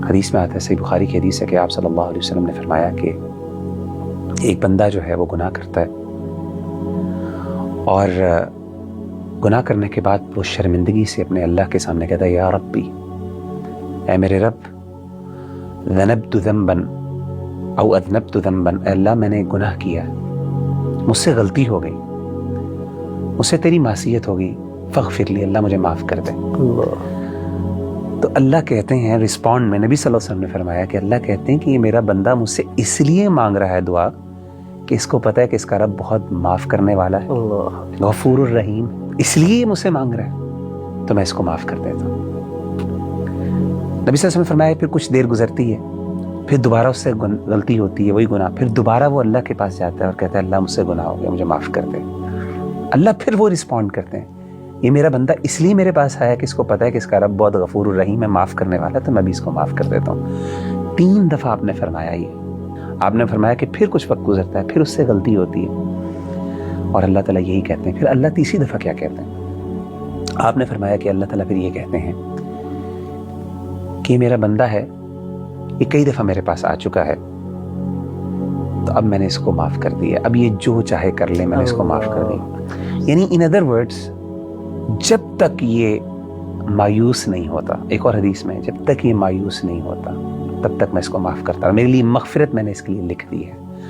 حدیث میں آتا ہے، صحیح بخاری کی حدیث ہے کہ آپ صلی اللہ علیہ وسلم نے فرمایا کہ ایک بندہ جو ہے وہ گناہ کرتا ہے اور گناہ کرنے کے بعد وہ شرمندگی سے اپنے اللہ کے سامنے کہتا ہے یا ربی، اے میرے رب، ذنبت ذنبا او اذنبت ذنبا، اے اللہ میں نے گناہ کیا، مجھ سے غلطی ہو گئی، مجھ سے تیری معصیت ہو گئی، فاغفر لی، اللہ مجھے معاف کر دے۔ تو اللہ کہتے ہیں رسپونڈ میں، نبی صلی اللہ علیہ وسلم نے فرمایا کہ اللہ کہتے ہیں کہ یہ میرا بندہ مجھ سے اس لیے مانگ رہا ہے دعا کہ اس کو پتہ ہے کہ اس کا رب بہت معاف کرنے والا ہے، غفور الرحیم، اس لیے مجھ سے مانگ رہا ہے تو میں اس کو معاف کر دیتا ہوں۔ نبی صلی اللہ علیہ وسلم نے فرمایا پھر کچھ دیر گزرتی ہے، پھر دوبارہ اس سے غلطی ہوتی ہے، وہی گناہ، پھر دوبارہ وہ اللہ کے پاس جاتا ہے اور کہتا ہے اللہ مجھ سے گناہ ہو گیا، مجھے معاف کر دے۔ اللہ پھر وہ رسپونڈ کرتے ہیں، یہ میرا بندہ اس لیے میرے پاس آیا کہ اس کو پتہ ہے کہ اس کا رب بہت غفور الرحیم ہے، معاف کرنے والا ہے، تو میں بھی اس کو معاف کر دیتا ہوں۔ 3 دفعہ آپ نے فرمایا یہ، آپ نے فرمایا کہ پھر کچھ وقت گزرتا ہے، پھر اس سے غلطی ہوتی ہے اور اللہ تعالیٰ یہی کہتے ہیں۔ پھر اللہ تیسری دفعہ کیا کہتے ہیں؟ آپ نے فرمایا کہ اللہ تعالیٰ پھر یہ کہتے ہیں کہ میرا بندہ ہے، یہ کئی دفعہ میرے پاس آ چکا ہے، تو اب میں نے اس کو معاف کر دیا، اب یہ جو چاہے کر لے، میں نے اس کو معاف کر دیا۔ یعنی ان ادر ورڈز، جب تک یہ مایوس نہیں ہوتا، ایک اور حدیث میں جب تک یہ مایوس نہیں ہوتا تب تک میں اس کو معاف کرتا ہوں، میرے لیے مغفرت میں نے اس کے لیے لکھ دی ہے۔